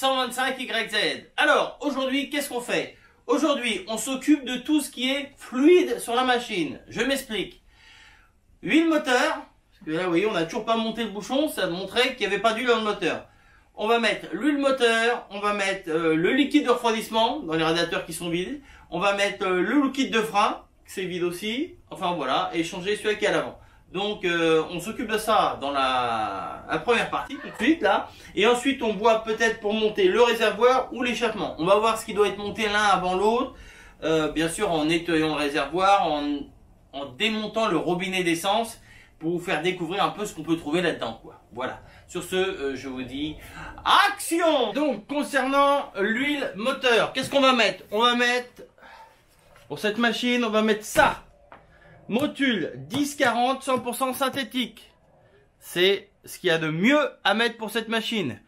125YZ. Alors, aujourd'hui, qu'est-ce qu'on fait? Aujourd'hui, on s'occupe de tout ce qui est fluide sur la machine. Je m'explique. Huile moteur, parce que là, vous voyez, on n'a toujours pas monté le bouchon, ça montrait qu'il n'y avait pas d'huile dans le moteur. On va mettre l'huile moteur, on va mettre le liquide de refroidissement dans les radiateurs qui sont vides. On va mettre le liquide de frein, c'est vide aussi. Enfin voilà, et changer celui qui est à l'avant. Donc on s'occupe de ça dans la première partie tout de suite là. Et ensuite on voit peut-être pour monter le réservoir ou l'échappement. On va voir ce qui doit être monté l'un avant l'autre. Bien sûr en nettoyant le réservoir, en démontant le robinet d'essence pour vous faire découvrir un peu ce qu'on peut trouver là-dedans, quoi. Voilà. Sur ce, je vous dis action. Donc concernant l'huile moteur, qu'est-ce qu'on va mettre? On va mettre pour cette machine, on va mettre ça. Motul 1040 100% synthétique. C'est ce qu'il y a de mieux à mettre pour cette machine.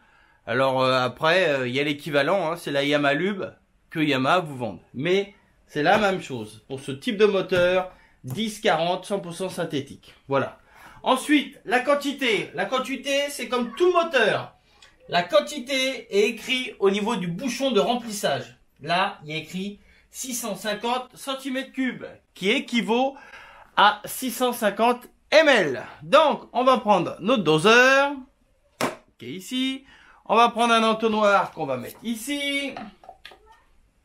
Alors après, il y a l'équivalent, hein, c'est la Yamalube que Yamaha vous vend. Mais c'est la même chose pour ce type de moteur 1040 100% synthétique. Voilà. Ensuite, la quantité. La quantité, c'est comme tout moteur. La quantité est écrite au niveau du bouchon de remplissage. Là, il y a écrit 650 cm3, qui équivaut à 650 ml. Donc, on va prendre notre doseur, qui est ici. On va prendre un entonnoir qu'on va mettre ici.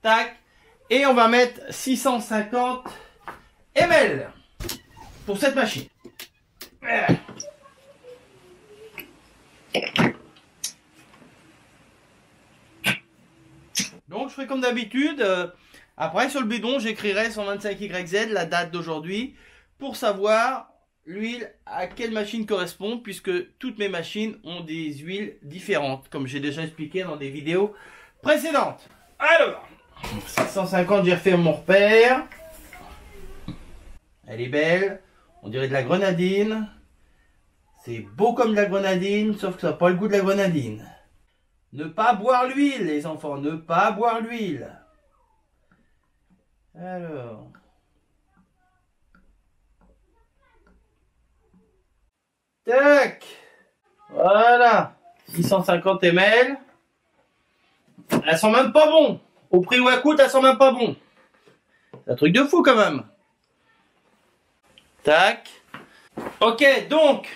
Tac. Et on va mettre 650 ml pour cette machine. Donc, je ferai comme d'habitude. Après, sur le bidon, j'écrirai 125YZ, la date d'aujourd'hui, pour savoir l'huile à quelle machine correspond, puisque toutes mes machines ont des huiles différentes, comme j'ai déjà expliqué dans des vidéos précédentes. Alors, 650, j'ai refait mon repère. Elle est belle, on dirait de la grenadine. C'est beau comme de la grenadine, sauf que ça n'a pas le goût de la grenadine. Ne pas boire l'huile, les enfants, ne pas boire l'huile. Alors. Tac. Voilà. 650 ml. Elle sent même pas bon. Au prix où elle coûte, elle sent même pas bon. C'est un truc de fou quand même. Tac. Ok, donc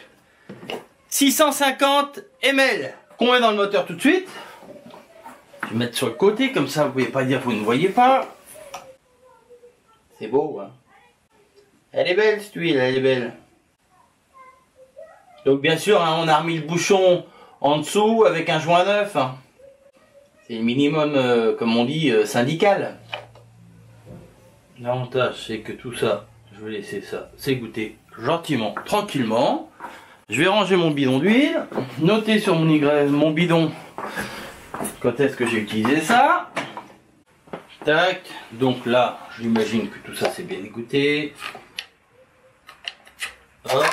650 ml qu'on met dans le moteur tout de suite. Je vais mettre sur le côté, comme ça vous pouvez pas dire que vous ne voyez pas. C'est beau, hein. Elle est belle cette huile, elle est belle. Donc bien sûr, hein, on a remis le bouchon en dessous avec un joint neuf. Hein. C'est le minimum, comme on dit, syndical. L'avantage, c'est que tout ça, je vais laisser ça s'égoutter gentiment, tranquillement. Je vais ranger mon bidon d'huile, noter sur mon bidon quand est-ce que j'ai utilisé ça. Tac, donc là, j'imagine que tout ça c'est bien égoutté. Hop.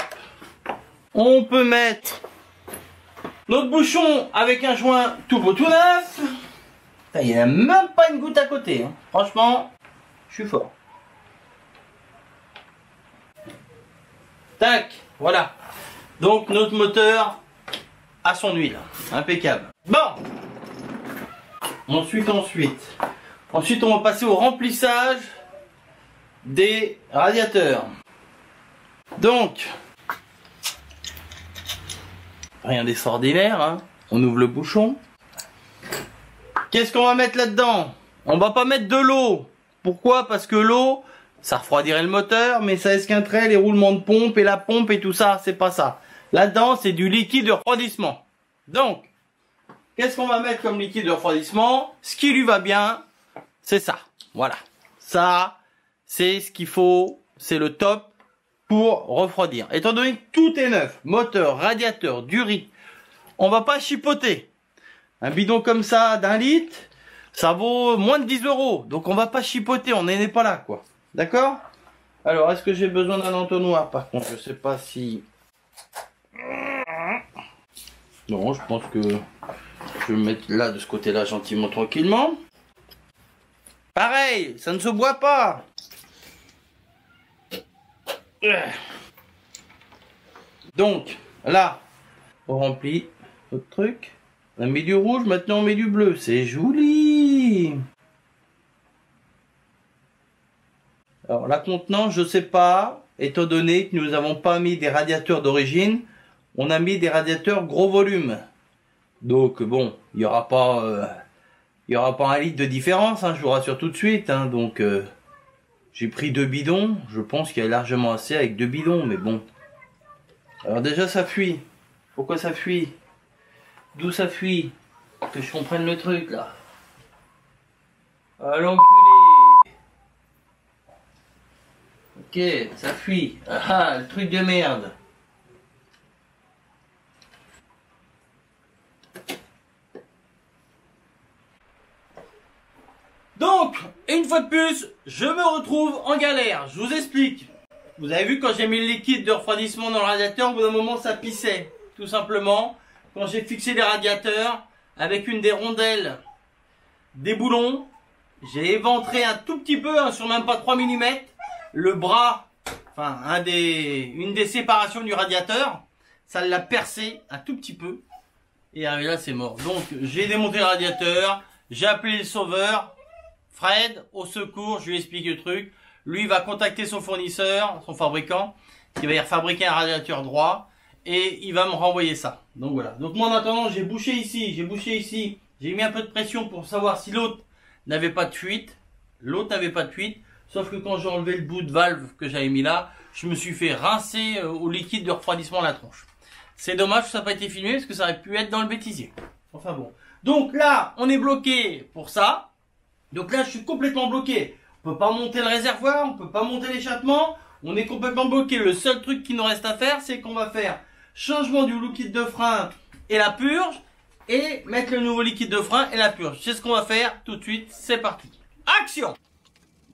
On peut mettre notre bouchon avec un joint tout beau tout neuf. Il n'y a même pas une goutte à côté. Hein. Franchement, je suis fort. Tac, voilà. Donc notre moteur a son huile. Impeccable. Bon. Ensuite, on va passer au remplissage des radiateurs. Donc, rien d'extraordinaire, hein. On ouvre le bouchon. Qu'est-ce qu'on va mettre là-dedans? On va pas mettre de l'eau. Pourquoi? Parce que l'eau, ça refroidirait le moteur, mais ça esquinterait les roulements de pompe et la pompe et tout ça, c'est pas ça. Là-dedans, c'est du liquide de refroidissement. Donc, qu'est-ce qu'on va mettre comme liquide de refroidissement? Ce qui lui va bien, c'est ça. Voilà. Ça, c'est ce qu'il faut. C'est le top pour refroidir. Étant donné que tout est neuf, moteur, radiateur, durite, on va pas chipoter. Un bidon comme ça d'1 litre, ça vaut moins de 10 €. Donc on va pas chipoter, on n'est pas là, quoi. D'accord? Alors, est-ce que j'ai besoin d'un entonnoir? Par contre, je sais pas si... Non, je pense que je vais me mettre là, de ce côté-là, gentiment, tranquillement. Pareil, ça ne se boit pas. Donc, là, on remplit notre truc. On a mis du rouge, maintenant on met du bleu. C'est joli. Alors la contenance, je sais pas, étant donné que nous n'avons pas mis des radiateurs d'origine, on a mis des radiateurs gros volume. Donc bon, il n'y aura pas 1 litre de différence, hein, je vous rassure tout de suite. Hein, donc j'ai pris 2 bidons, je pense qu'il y a largement assez avec 2 bidons, mais bon. Alors déjà ça fuit. Pourquoi ça fuit? D'où ça fuit? Que je comprenne le truc là. Ah l'enculé. Ok, ça fuit. Ah, le truc de merde. Donc, une fois de plus, je me retrouve en galère. Je vous explique. Vous avez vu quand j'ai mis le liquide de refroidissement dans le radiateur, au bout d'un moment ça pissait. Tout simplement, quand j'ai fixé les radiateurs avec une des rondelles des boulons, j'ai éventré un tout petit peu, hein, sur même pas 3 mm, le bras, enfin une des séparations du radiateur. Ça l'a percé un tout petit peu. Et là c'est mort. Donc j'ai démonté le radiateur, j'ai appelé le sauveur. Fred, au secours, je lui explique le truc. Lui va contacter son fournisseur, son fabricant, qui va y refabriquer un radiateur droit, et il va me renvoyer ça. Donc voilà. Donc moi en attendant, j'ai bouché ici, j'ai mis un peu de pression pour savoir si l'autre n'avait pas de fuite. L'autre n'avait pas de fuite, sauf que quand j'ai enlevé le bout de valve que j'avais mis là, je me suis fait rincer au liquide de refroidissement la tronche. C'est dommage que ça n'a pas été filmé, parce que ça aurait pu être dans le bêtisier. Enfin bon. Donc là, on est bloqué pour ça. Donc là, je suis complètement bloqué. On peut pas monter le réservoir, on peut pas monter l'échappement. On est complètement bloqué. Le seul truc qui nous reste à faire, c'est qu'on va faire changement du liquide de frein et la purge. Et mettre le nouveau liquide de frein et la purge. C'est ce qu'on va faire tout de suite. C'est parti. Action!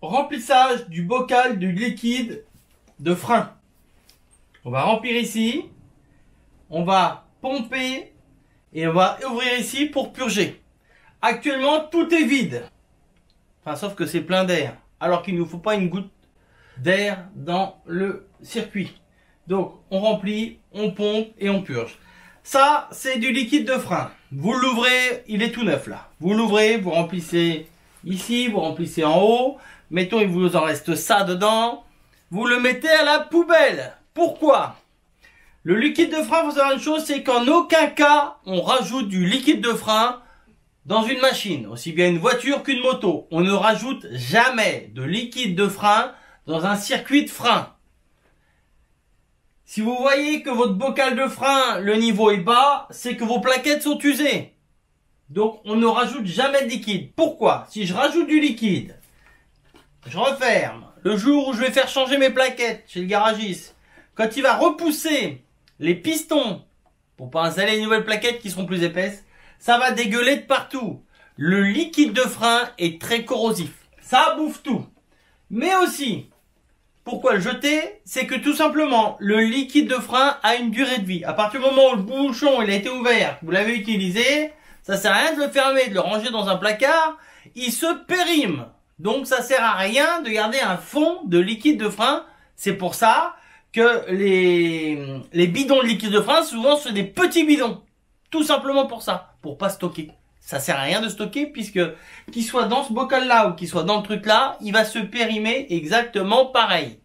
Remplissage du bocal du liquide de frein. On va remplir ici. On va pomper. Et on va ouvrir ici pour purger. Actuellement, tout est vide. Enfin, sauf que c'est plein d'air. Alors qu'il ne nous faut pas une goutte d'air dans le circuit. Donc, on remplit, on pompe et on purge. Ça, c'est du liquide de frein. Vous l'ouvrez, il est tout neuf là. Vous l'ouvrez, vous remplissez ici, vous remplissez en haut. Mettons, il vous en reste ça dedans. Vous le mettez à la poubelle. Pourquoi? Le liquide de frein, il faut savoir une chose, c'est qu'en aucun cas, on rajoute du liquide de frein dans une machine, aussi bien une voiture qu'une moto. On ne rajoute jamais de liquide de frein dans un circuit de frein. Si vous voyez que votre bocal de frein, le niveau est bas, c'est que vos plaquettes sont usées. Donc, on ne rajoute jamais de liquide. Pourquoi? Si je rajoute du liquide, je referme. Le jour où je vais faire changer mes plaquettes chez le garagiste, quand il va repousser les pistons pour pas installer les nouvelles plaquettes qui seront plus épaisses, ça va dégueuler de partout. Le liquide de frein est très corrosif. Ça bouffe tout. Mais aussi, pourquoi le jeter? C'est que tout simplement, le liquide de frein a une durée de vie. À partir du moment où le bouchon il a été ouvert, que vous l'avez utilisé, ça sert à rien de le fermer, de le ranger dans un placard. Il se périme. Donc ça sert à rien de garder un fond de liquide de frein. C'est pour ça que les bidons de liquide de frein, souvent, sont des petits bidons. Tout simplement pour ça, pour pas stocker. Ça sert à rien de stocker puisque qu'il soit dans ce bocal-là ou qu'il soit dans le truc-là, il va se périmer exactement pareil.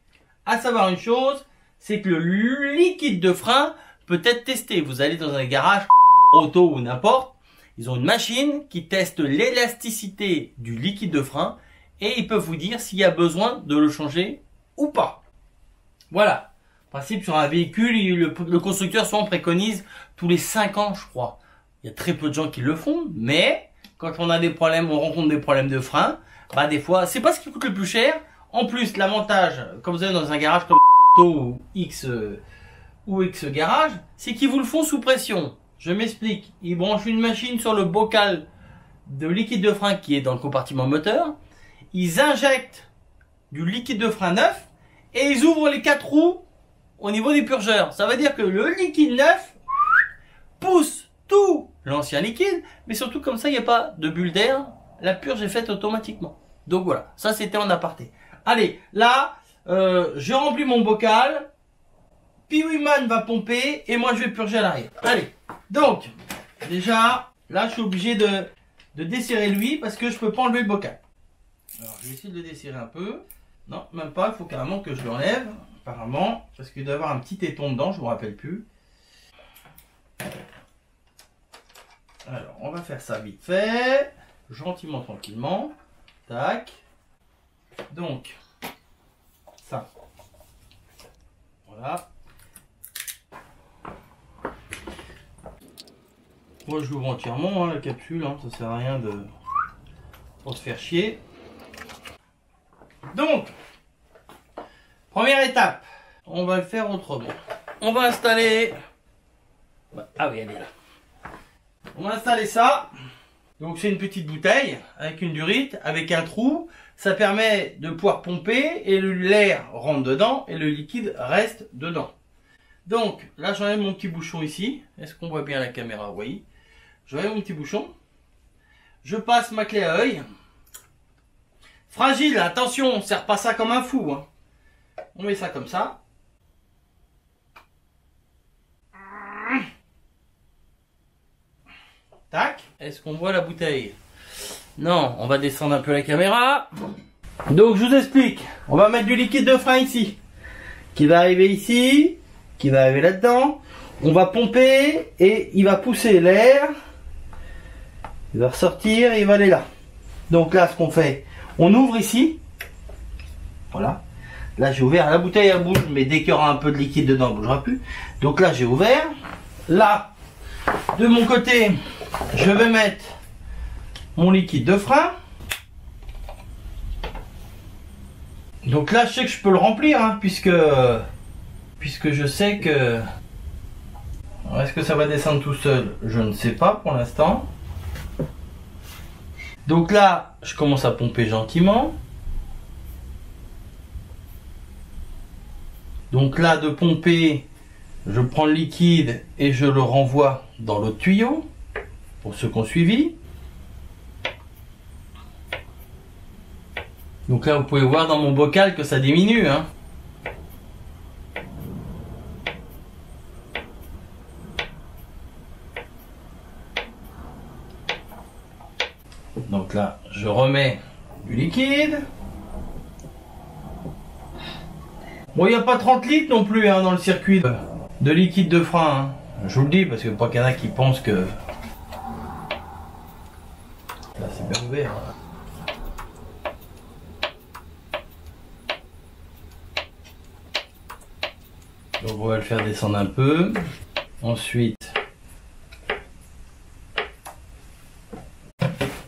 À savoir une chose, c'est que le liquide de frein peut être testé. Vous allez dans un garage, auto ou n'importe, ils ont une machine qui teste l'élasticité du liquide de frein et ils peuvent vous dire s'il y a besoin de le changer ou pas. Voilà. Principe sur un véhicule, le constructeur souvent préconise tous les 5 ans, je crois. Il y a très peu de gens qui le font, mais quand on a des problèmes, on rencontre des problèmes de frein, bah des fois, c'est pas ce qui coûte le plus cher. En plus, l'avantage, quand vous êtes dans un garage comme Auto ou X garage, c'est qu'ils vous le font sous pression. Je m'explique. Ils branchent une machine sur le bocal de liquide de frein qui est dans le compartiment moteur. Ils injectent du liquide de frein neuf et ils ouvrent les 4 roues au niveau des purgeurs. Ça veut dire que le liquide neuf pousse tout l'ancien liquide, mais surtout comme ça, il n'y a pas de bulle d'air. La purge est faite automatiquement. Donc voilà, ça c'était en aparté. Allez, là, je remplis mon bocal. Piwiman va pomper et moi je vais purger à l'arrière. Allez, donc, déjà, là je suis obligé de desserrer lui parce que je peux pas enlever le bocal. Alors je vais essayer de le desserrer un peu. Non, même pas, il faut carrément que je l'enlève, apparemment, parce qu'il doit y avoir un petit téton dedans, je ne me rappelle plus. Alors, on va faire ça vite fait, gentiment, tranquillement. Tac. Donc, ça. Voilà. Moi, je l'ouvre entièrement, hein, la capsule, hein, ça sert à rien de pour se faire chier. Donc, première étape, on va le faire autrement. On va installer... Ah oui, elle est là. On va installer ça. Donc c'est une petite bouteille avec une durite, avec un trou. Ça permet de pouvoir pomper et l'air rentre dedans et le liquide reste dedans. Donc là j'enlève mon petit bouchon ici. Est-ce qu'on voit bien la caméra? Oui. J'enlève mon petit bouchon. Je passe ma clé à œil. Fragile, attention, on ne serre pas ça comme un fou. Hein. On met ça comme ça. Tac. Est-ce qu'on voit la bouteille? Non, on va descendre un peu la caméra. Donc je vous explique. On va mettre du liquide de frein ici. Qui va arriver ici. Qui va arriver là-dedans. On va pomper et il va pousser l'air. Il va ressortir et il va aller là. Donc là, ce qu'on fait, on ouvre ici. Voilà. Là, j'ai ouvert. La bouteille, elle bouge, mais dès qu'il y aura un peu de liquide dedans, elle ne bougera plus. Donc là, j'ai ouvert. Là, de mon côté, je vais mettre mon liquide de frein. Donc là, je sais que je peux le remplir, hein, puisque je sais que... Est-ce que ça va descendre tout seul? Je ne sais pas pour l'instant. Donc là, je commence à pomper gentiment. Donc là, de pomper, je prends le liquide et je le renvoie dans l'autre tuyau, pour ceux qui ont suivi. Donc là, vous pouvez voir dans mon bocal que ça diminue. Hein. Donc là, je remets du liquide. Bon, il n'y a pas 30 litres non plus hein, dans le circuit de liquide de frein. Hein. Je vous le dis parce que pas qu'il y en a qui pensent que... Là, c'est bien ouvert. Hein. Donc on va le faire descendre un peu. Ensuite...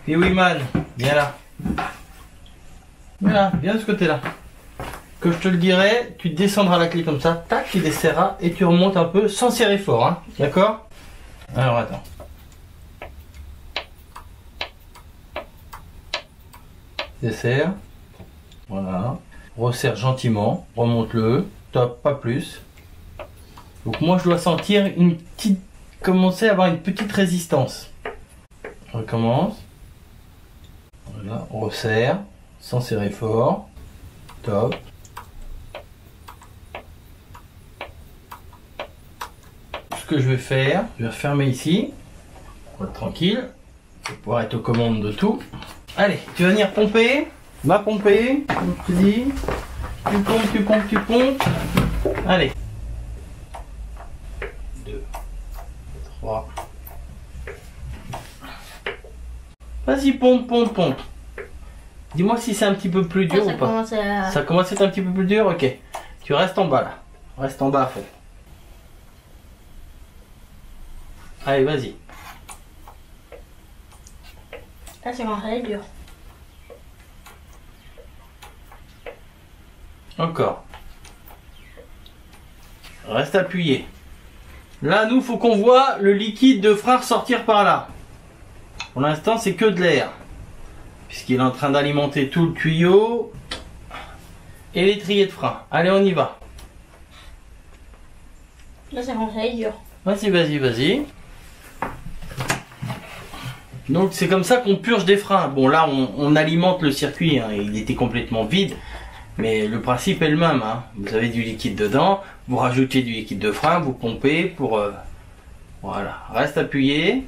Et oui man, viens là. Voilà, viens de ce côté-là. Que je te le dirai, tu descendras la clé comme ça, tac, tu desserras et tu remontes un peu sans serrer fort, hein, d'accord? Alors attends. Desserre. Voilà. Resserre gentiment, remonte-le, top, pas plus. Donc moi je dois sentir une petite, commencer à avoir une petite résistance. On recommence. Voilà, on resserre, sans serrer fort, top. Ce que je vais faire, je vais refermer ici, pour être tranquille, pour pouvoir être aux commandes de tout. Allez, tu vas venir pomper, va pomper, comme je te dis, tu pompes, tu pompes, tu pompes. Allez. 2, 3. Vas-y, pompe, pompe, pompe. Dis-moi si c'est un petit peu plus dur ou pas. Ça commence à être un petit peu plus dur, ok. Tu restes en bas là. Reste en bas à fond. Allez, vas-y. Là, c'est quand c'est dur. Encore. Reste appuyé. Là, nous, faut qu'on voit le liquide de frein ressortir par là. Pour l'instant, c'est que de l'air. Puisqu'il est en train d'alimenter tout le tuyau et l'étrier de frein. Allez, on y va. Là, c'est quand c'est dur. Vas-y, vas-y, vas-y. Donc, c'est comme ça qu'on purge des freins. Bon, là, on alimente le circuit. Hein. Il était complètement vide. Mais le principe est le même. Hein. Vous avez du liquide dedans. Vous rajoutez du liquide de frein. Vous pompez pour... Voilà. Reste appuyé.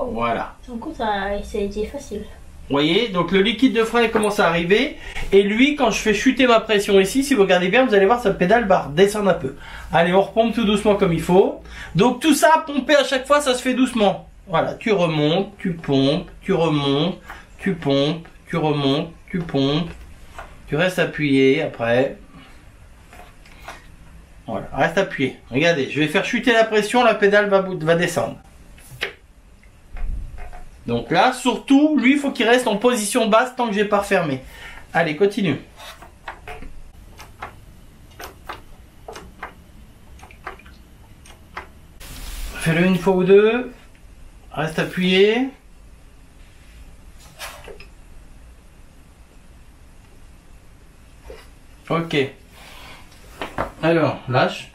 Voilà. Du coup, ça a été facile. Vous voyez, donc le liquide de frein commence à arriver. Et lui, quand je fais chuter ma pression ici, si vous regardez bien, vous allez voir, sa pédale va redescendre un peu. Allez, on repompe tout doucement comme il faut. Donc tout ça, pomper à chaque fois, ça se fait doucement. Voilà, tu remontes, tu pompes, tu remontes, tu pompes, tu remontes, tu pompes. Tu restes appuyé après. Voilà, reste appuyé. Regardez, je vais faire chuter la pression, la pédale va descendre. Donc là, surtout, lui, il faut qu'il reste en position basse tant que j'ai pas refermé. Allez, continue. Fais-le une fois ou deux. Reste appuyé. Ok. Alors, lâche.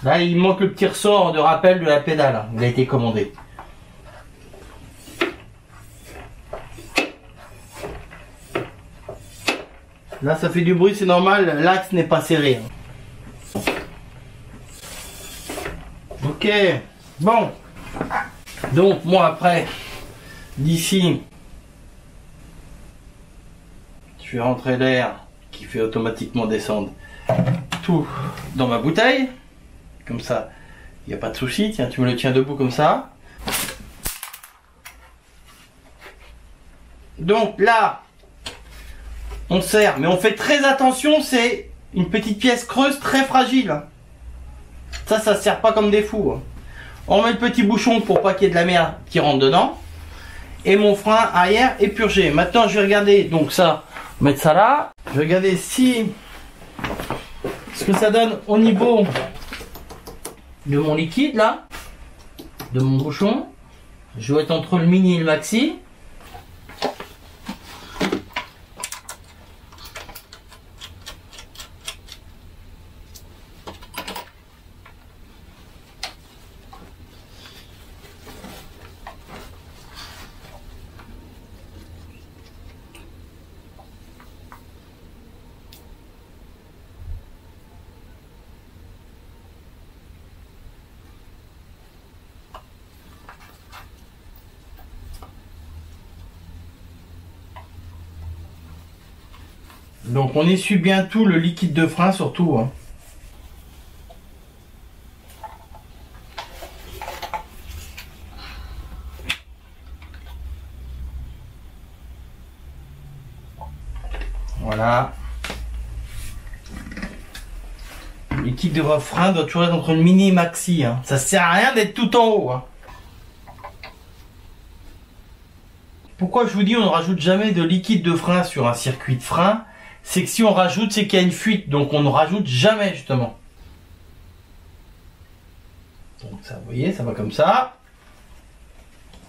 Là, il manque le petit ressort de rappel de la pédale. Il a été commandé. Là, ça fait du bruit, c'est normal. L'axe n'est pas serré. Ok. Bon. Donc, moi, après, d'ici, je vais rentrer l'air qui fait automatiquement descendre tout dans ma bouteille. Comme ça, il n'y a pas de souci. Tiens, tu me le tiens debout comme ça. Donc là, on serre, mais on fait très attention, c'est une petite pièce creuse très fragile. Ça se sert pas comme des fous. On met le petit bouchon pour pas qu'il y ait de la merde qui rentre dedans. Et mon frein arrière est purgé. Maintenant, je vais regarder, donc ça, mettre ça là. Je vais regarder si ce que ça donne au niveau de mon liquide là, de mon bouchon. Je vais être entre le mini et le maxi. Donc on essuie bien tout le liquide de frein surtout. Hein. Voilà. Le liquide de frein doit toujours être entre le mini et maxi. Hein. Ça sert à rien d'être tout en haut. Hein. Pourquoi je vous dis on ne rajoute jamais de liquide de frein sur un circuit de frein? C'est que si on rajoute, c'est qu'il y a une fuite. Donc on ne rajoute jamais justement. Donc ça, vous voyez, ça va comme ça.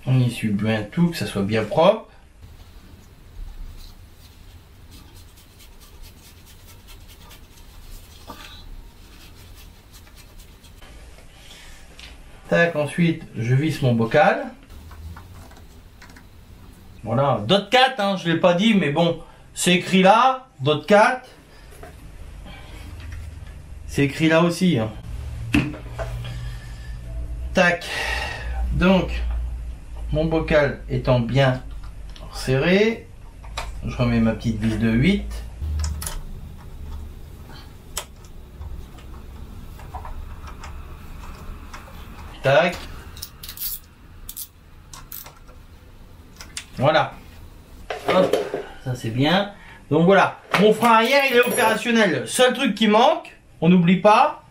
On essuie bien tout, que ça soit bien propre. Tac, ensuite je visse mon bocal. Voilà, DOT 4, hein, je ne l'ai pas dit, mais bon, c'est écrit là, DOT 4. C'est écrit là aussi. Hein. Tac. Donc, mon bocal étant bien serré, je remets ma petite vis de 8. Tac. Voilà. Hop, ça c'est bien. Donc voilà, mon frein arrière il est opérationnel. Seul truc qui manque, on n'oublie pas,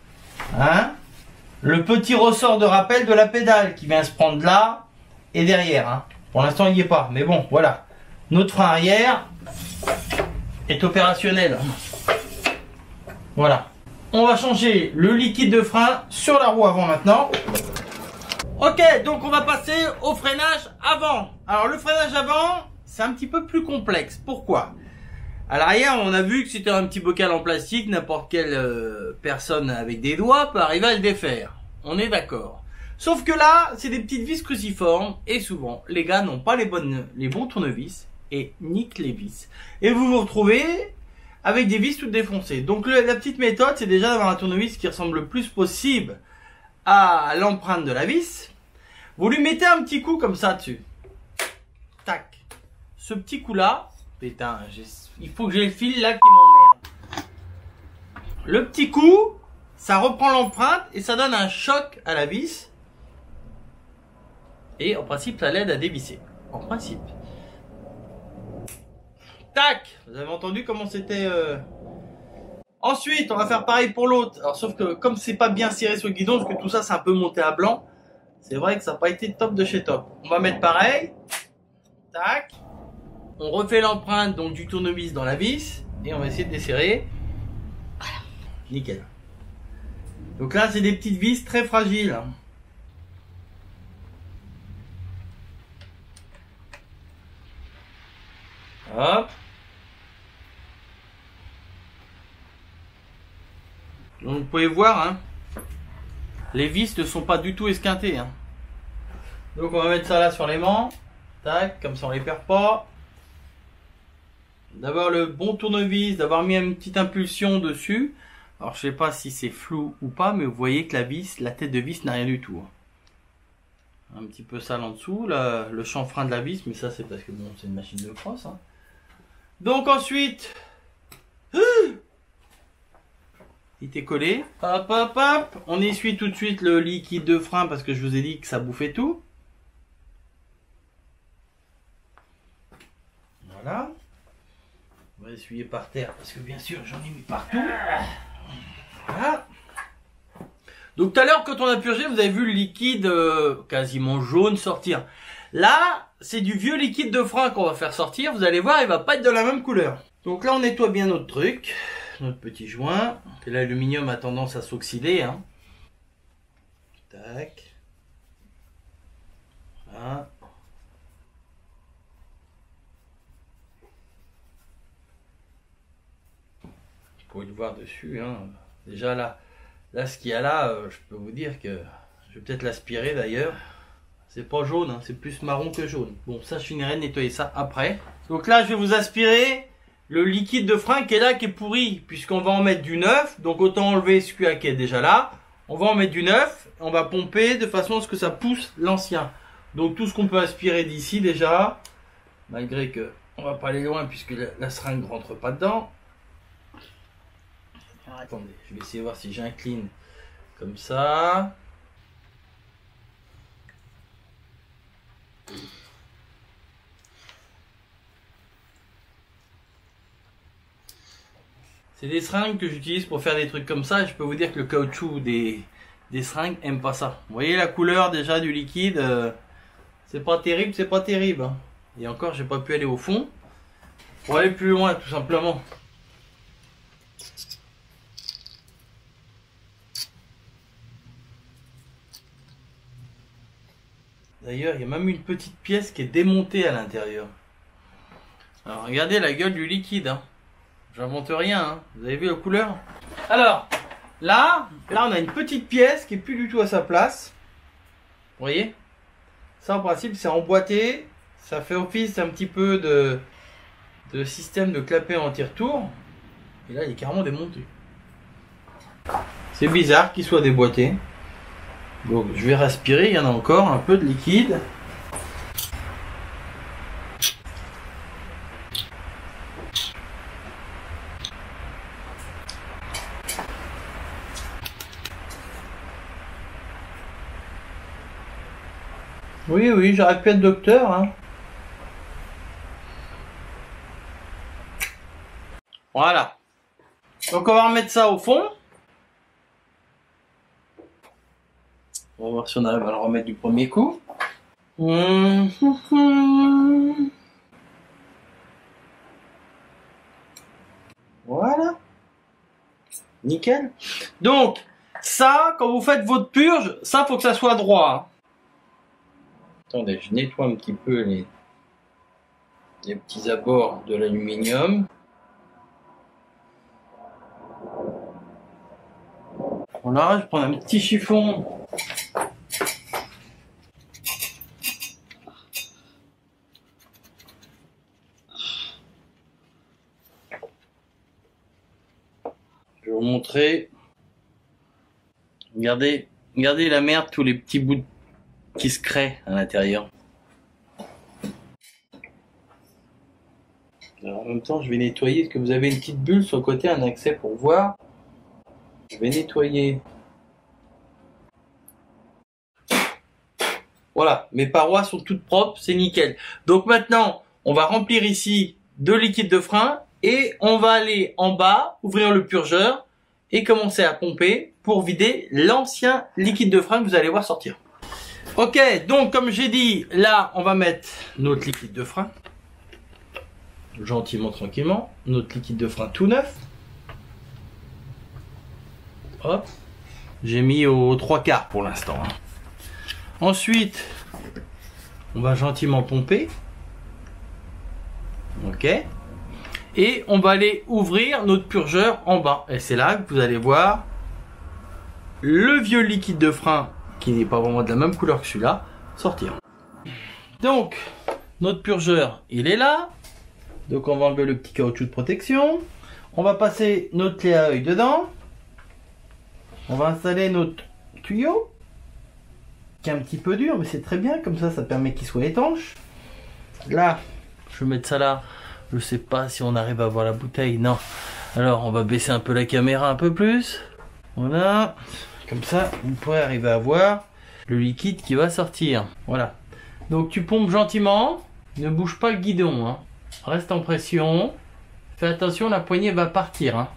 hein, le petit ressort de rappel de la pédale qui vient se prendre là et derrière. Hein. Pour l'instant il n'y est pas, mais bon, voilà. Notre frein arrière est opérationnel. Voilà. On va changer le liquide de frein sur la roue avant maintenant. Ok, donc on va passer au freinage avant. Alors le freinage avant, c'est un petit peu plus complexe. Pourquoi? À l'arrière, on a vu que c'était un petit bocal en plastique, n'importe quelle personne avec des doigts peut arriver à le défaire. On est d'accord. Sauf que là, c'est des petites vis cruciformes et souvent, les gars n'ont pas les bons tournevis et niquent les vis. Et vous vous retrouvez avec des vis toutes défoncées. Donc la petite méthode, c'est déjà d'avoir un tournevis qui ressemble le plus possible à l'empreinte de la vis, vous lui mettez un petit coup comme ça dessus. Tac. Ce petit coup là, putain, il faut que j'ai le fil là qui m'emmerde. Le petit coup, ça reprend l'empreinte et ça donne un choc à la vis. Et en principe, ça l'aide à dévisser. En principe. Tac. Vous avez entendu comment c'était Ensuite, on va faire pareil pour l'autre. Alors, sauf que comme c'est pas bien serré sur le guidon, parce que tout ça, c'est un peu monté à blanc, c'est vrai que ça n'a pas été top de chez top. On va mettre pareil. Tac. On refait l'empreinte donc du tournevis dans la vis et on va essayer de desserrer. Voilà. Nickel. Donc là, c'est des petites vis très fragiles. Hop. Donc vous pouvez voir, hein, les vis ne sont pas du tout esquintées. Hein. Donc on va mettre ça là sur l'aimant. Tac, comme ça on les perd pas. D'avoir le bon tournevis, d'avoir mis une petite impulsion dessus. Alors je sais pas si c'est flou ou pas, mais vous voyez que la vis, la tête de vis n'a rien du tout. Un petit peu sale en dessous, là, le chanfrein de la vis, mais ça c'est parce que bon, c'est une machine de crosse. Hein. Donc ensuite, il était collé. Hop, hop, hop. On essuie tout de suite le liquide de frein parce que je vous ai dit que ça bouffait tout. Voilà. On va essuyer par terre parce que bien sûr j'en ai mis partout. Voilà. Donc tout à l'heure quand on a purgé, vous avez vu le liquide quasiment jaune sortir. Là, c'est du vieux liquide de frein qu'on va faire sortir. Vous allez voir, il va pas être de la même couleur. Donc là, on nettoie bien notre truc, notre petit joint. L'aluminium a tendance à s'oxyder. Hein. Tac. Voilà. Vous pouvez le voir dessus. Hein. Déjà là, ce qu'il y a là, je peux vous dire que je vais peut-être l'aspirer d'ailleurs. C'est pas jaune, hein, c'est plus marron que jaune. Bon, ça, je finirai de nettoyer ça après. Donc là, je vais vous aspirer le liquide de frein qui est là, qui est pourri, puisqu'on va en mettre du neuf. Donc autant enlever celui qui est déjà là. On va en mettre du neuf. On va pomper de façon à ce que ça pousse l'ancien. Donc tout ce qu'on peut aspirer d'ici déjà, malgré que on va pas aller loin puisque la seringue ne rentre pas dedans. Alors, attendez, je vais essayer de voir si j'incline comme ça. C'est des seringues que j'utilise pour faire des trucs comme ça et je peux vous dire que le caoutchouc des seringues aime pas ça. Vous voyez la couleur déjà du liquide, c'est pas terrible, c'est pas terrible. Hein. Et encore, j'ai pas pu aller au fond pour aller plus loin tout simplement. D'ailleurs, il y a même une petite pièce qui est démontée à l'intérieur. Alors regardez la gueule du liquide. Hein. J'invente rien, hein. Vous avez vu la couleur? Alors, là, on a une petite pièce qui est plus du tout à sa place. Vous voyez? Ça, en principe, c'est emboîté. Ça fait office un petit peu de système de clapet anti-retour. Et là, il est carrément démonté. C'est bizarre qu'il soit déboîté. Donc, je vais respirer. Il y en a encore un peu de liquide. Oui, oui, j'aurais pu être docteur. Hein. Voilà. Donc on va remettre ça au fond. On va voir si on arrive à le remettre du premier coup. Voilà. Nickel. Donc, ça, quand vous faites votre purge, ça, faut que ça soit droit. Attendez, je nettoie un petit peu les petits abords de l'aluminium. Voilà, je prends un petit chiffon. Je vais vous montrer. Regardez, Regardez la merde, tous les petits bouts qui se créent à l'intérieur. Alors, en même temps, je vais nettoyer. Est-ce que vous avez une petite bulle sur le côté, un accès pour voir? Je vais nettoyer. Voilà, mes parois sont toutes propres, c'est nickel. Donc maintenant, on va remplir ici de liquide de frein et on va aller en bas, ouvrir le purgeur et commencer à pomper pour vider l'ancien liquide de frein que vous allez voir sortir. Ok, donc comme j'ai dit, là on va mettre notre liquide de frein. Gentiment, tranquillement. Notre liquide de frein tout neuf. Hop. J'ai mis aux 3/4 pour l'instant. Hein. Ensuite, on va gentiment pomper. Ok. Et on va aller ouvrir notre purgeur en bas. Et c'est là que vous allez voir le vieux liquide de frein, qui n'est pas vraiment de la même couleur que celui-là, sortir. Donc, notre purgeur, il est là. Donc on va enlever le petit caoutchouc de protection. On va passer notre clé à œil dedans. On va installer notre tuyau, qui est un petit peu dur, mais c'est très bien, comme ça permet qu'il soit étanche. Là, je vais mettre ça là. Je sais pas si on arrive à voir la bouteille, non. Alors on va baisser un peu la caméra un peu plus. Voilà, comme ça vous pourrez arriver à voir le liquide qui va sortir. Voilà. Donc tu pompes gentiment, ne bouge pas le guidon, hein. Reste en pression. Fais attention, la poignée va partir. Hein.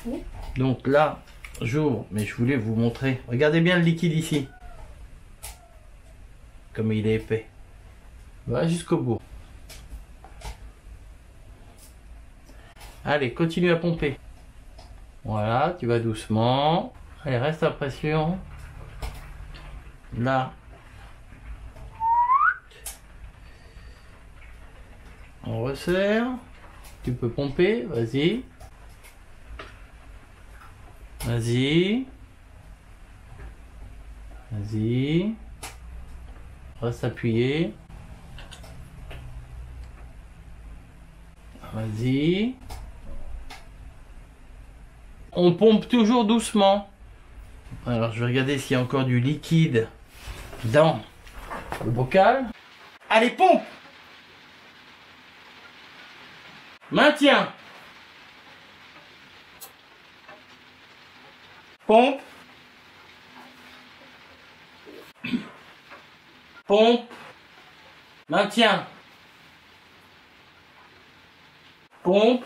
Oui. Donc là, j'ouvre, mais je voulais vous montrer. Regardez bien le liquide ici. Comme il est épais. Voilà, jusqu'au bout. Allez, continue à pomper. Voilà, tu vas doucement. Allez, reste à pression. Là. On resserre. Tu peux pomper, vas-y. Vas-y. Vas-y. Reste appuyé. Vas-y. On pompe toujours doucement. Alors je vais regarder s'il y a encore du liquide dans le bocal. Allez, pompe! Maintiens. Pompe. Pompe. Maintiens. Pompe.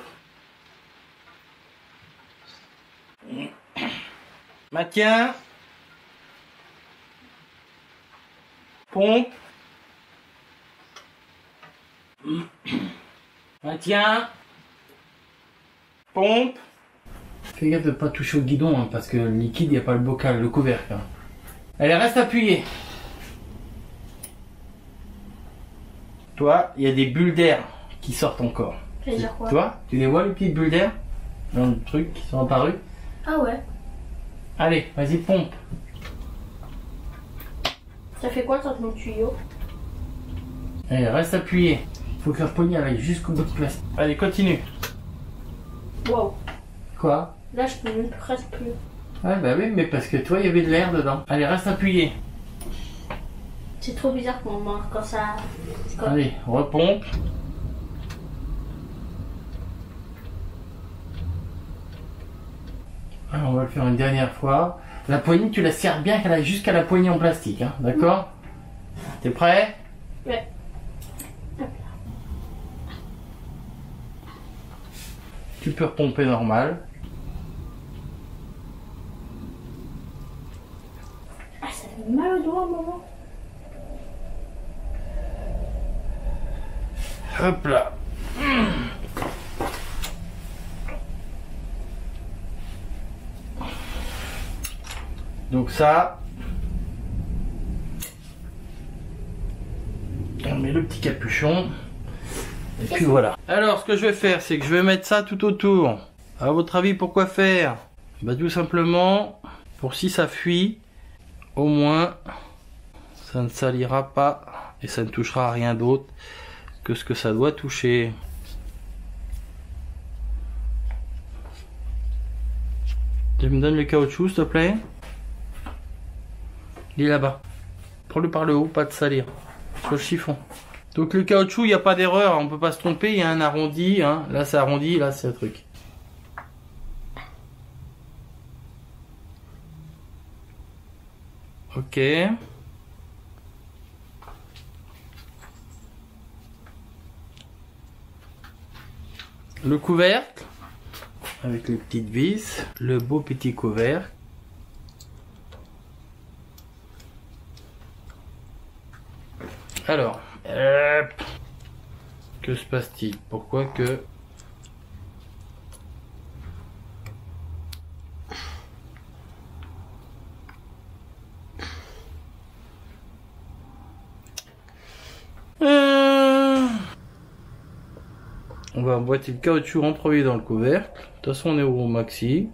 Maintiens. Pompe. Maintiens. Pompe. Fais gaffe de ne pas toucher au guidon hein, parce que le liquide, il n'y a pas le bocal, le couvercle. Hein. Allez, reste appuyé. Toi, il y a des bulles d'air qui sortent encore. C'est-à-dire quoi? Toi, tu les vois les petites bulles d'air dans le truc qui sont apparues? Ah ouais. Allez, vas-y, pompe. Ça fait quoi dans ton tuyau? Allez, reste appuyé. Il faut que la poignée aille jusqu'au bout de plastique. Allez, continue. Wow. Quoi? Là, je peux même presque plus. Ah bah oui, mais parce que toi, il y avait de l'air dedans. Allez, reste appuyé. C'est trop bizarre quand ça... Allez, repompe. Alors, on va le faire une dernière fois. La poignée, tu la serres bien qu'elle aille jusqu'à la poignée en plastique, hein, d'accord? T'es prêt? Ouais. Tu peux repomper normal. Ah, ça fait mal au doigt un moment. Hop là. Donc ça, on met le petit capuchon. Et puis voilà. Alors ce que je vais faire, c'est que je vais mettre ça tout autour. À votre avis, pourquoi faire? Bah tout simplement, pour si ça fuit, au moins, ça ne salira pas et ça ne touchera à rien d'autre que ce que ça doit toucher. Tu me donnes le caoutchouc, s'il te plaît? Il est là-bas. Prends-le par le haut, pas de salir. Sur le chiffon. Donc le caoutchouc, il n'y a pas d'erreur, on peut pas se tromper, il y a un arrondi, hein. Là c'est arrondi, là c'est le truc. Ok. Le couvercle, avec les petites vis, le beau petit couvercle. Alors, que se passe-t-il? Pourquoi que... On va emboîter le caoutchouc en premier dans le couvercle. De toute façon, on est au maxi.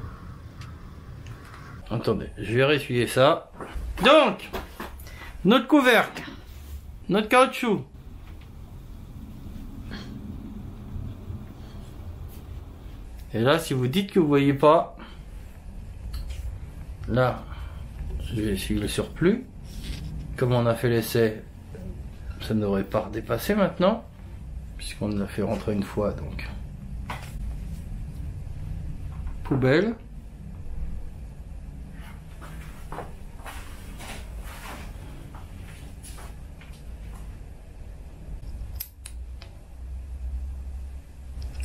Attendez, je vais essuyer ça. Donc, notre couvercle, notre caoutchouc. Et là, si vous dites que vous voyez pas, là, je vais essuyer le surplus. Comme on a fait l'essai, ça ne devrait pas redépasser maintenant, puisqu'on l'a fait rentrer une fois, donc. Poubelle.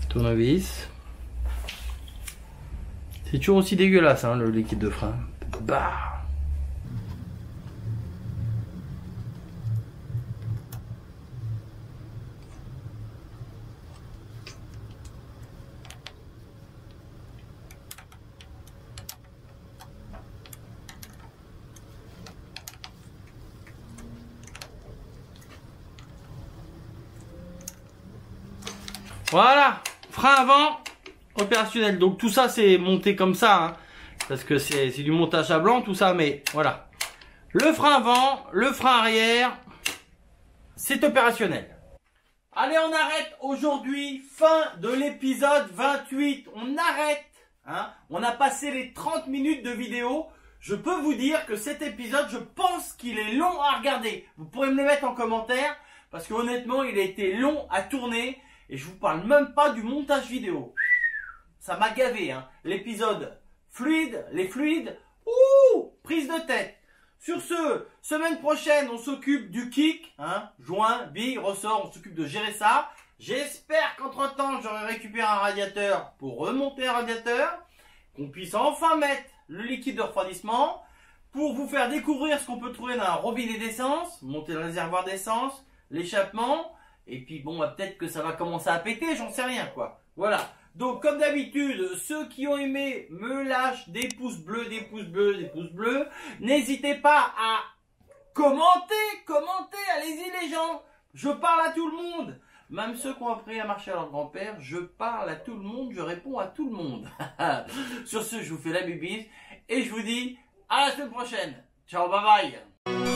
Tournevis. C'est toujours aussi dégueulasse, hein, le liquide de frein. Bah. Voilà, frein avant opérationnel. Donc tout ça c'est monté comme ça, hein, parce que c'est du montage à blanc tout ça, mais voilà. Le frein avant, le frein arrière, c'est opérationnel. Allez, on arrête aujourd'hui, fin de l'épisode 28. On arrête, hein. On a passé les 30 minutes de vidéo. Je peux vous dire que cet épisode, je pense qu'il est long à regarder. Vous pourrez me le mettre en commentaire, parce que honnêtement, il a été long à tourner. Et je vous parle même pas du montage vidéo. Ça m'a gavé, hein. L'épisode fluide, les fluides, ouh, prise de tête. Sur ce, semaine prochaine, on s'occupe du kick, hein, joint, bille, ressort, on s'occupe de gérer ça. J'espère qu'entre-temps, j'aurai récupéré un radiateur pour remonter un radiateur, qu'on puisse enfin mettre le liquide de refroidissement, pour vous faire découvrir ce qu'on peut trouver dans un robinet d'essence, monter le réservoir d'essence, l'échappement. Et puis bon, bah, peut-être que ça va commencer à péter, j'en sais rien quoi. Voilà. Donc comme d'habitude, ceux qui ont aimé me lâchent des pouces bleus, des pouces bleus, des pouces bleus. N'hésitez pas à commenter, allez-y les gens. Je parle à tout le monde. Même ceux qui ont appris à marcher à leur grand-père, je parle à tout le monde, je réponds à tout le monde. Sur ce, je vous fais la bibise et je vous dis à la semaine prochaine. Ciao, bye bye.